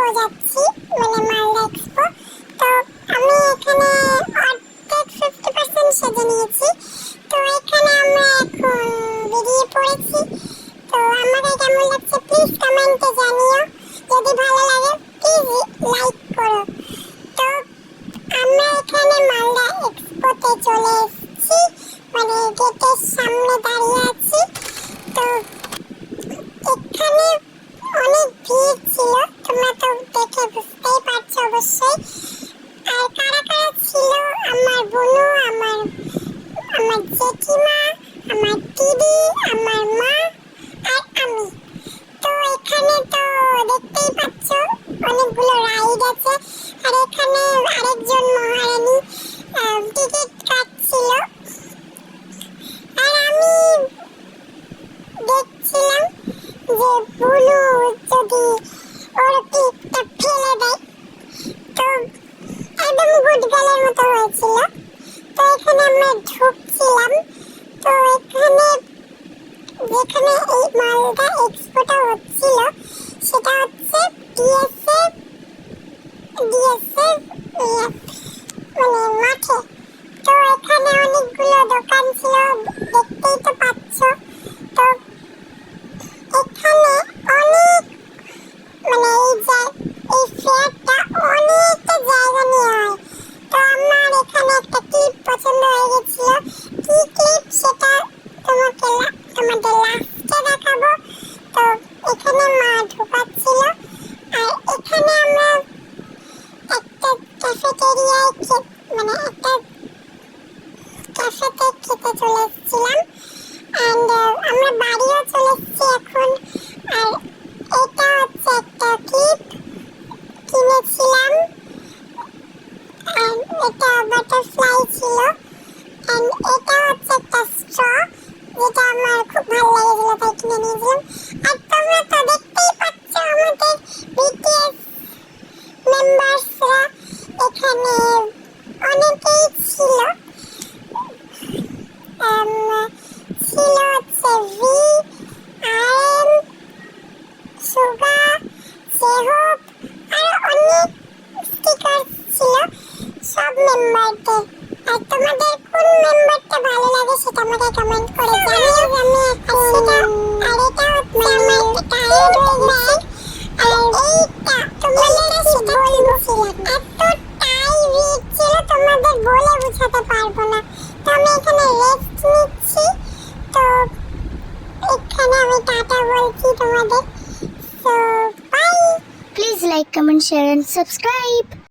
Expo যাচ্ছি, মানে Malda expo. তো আমি এখানে অর্ধেক 50% সেজে নিয়েছি। তো এখানে আমরা এখন বেরিয়ে পড়েছি। তো আমাকে কেমন লাগছে প্লিজ কমেন্টে জানিও। যদি ভালো লাগে প্লিজ লাইক করো। তো আমরা এখানে মালদা এক্সপোতে চলে এসেছি, মানে গেটের সামনে দাঁড়িয়ে আছি। তো এখানে অনেক ভিড় ছিল, তোমরা তো দেখে বুঝতেই পারছো অবশ্যই। আর কারা কারা ছিল, আমার বোনু, আমার জেঠিমা, আমার দিদি, আমার মা আর আমি। তো এখানে তো দেখতেই পাচ্ছ অনেকগুলো রাইড আছে। আর এখানে আরেকজন মহারানী টিকিট কাটছিল। আর আমি দেখছিলাম যে বুনু যদি ওর টিকিটটা ফেলে দেয় তো একদম গুড গার্লের মতো হয়েছিল। তো এখানে আমরা ঢুকছিলাম। তো এখানে যেখানে এই মালদা এক্সপোটা হচ্ছিল সেটা হচ্ছে ডিএসএফ মানে মাঠে। তো এখানে অনেকগুলো দোকান ছিল, দেখতেই তো পাচ্ছ। তো এখানে অনেক মানে এই ফেয়ারটা অনেকটা জায়গা নিয়ে হয়। তো আমার এখানে একটা ক্লিপ পছন্দ হয়ে গেছিল। কি ক্লিপ সেটা তোমাদের লাস্টে দেখাবো। তো এখানে মা ঢুকাচ্ছিল। আর এখানে আমরা একটা ক্যাফেটেরিয়ায় মানে একটা ক্যাফেতে খেতে চলে এসেছিলাম। অ্যান্ড আমরা বাড়িও চলে এসেছি এখন। আর এটা হচ্ছে একটা ক্লিপ কিনেছিলাম। এটা বাটারফ্লাই ছিল। এন্ড এটা হচ্ছে একটা স্ট্র, যেটা আমার খুব ভালো লেগেছিল তাই কিনে নিয়েছিলাম। আর তোমরা তো দেখতেই পাচ্ছ আমাদের বিটিএস মেম্বার্সরা এখানে অনেকেই ছিল। ছিল হচ্ছে ভি, আরএম, সুগা, জেহব, আর অনেক স্টিকার ছিল সব মেম্বারদের। আর তোমাদের কোন মেম্বারটা ভালো লাগে সেটা আমাকে কমেন্ট করে জানিও। আমি আর এটা হচ্ছে আমার একটা টায়ার্ড হয়ে গেছে। আর এইটা তোমাদের সেটা বলছিলাম, এতটাই ভিড় ছিল তোমাদের বলে বোঝাতে পারবো না। তো আমি এখানে রেস্ট নিচ্ছি। তো এখানে আমি টাটা বলছি তোমাদের। So bye. Please like, comment, share and subscribe.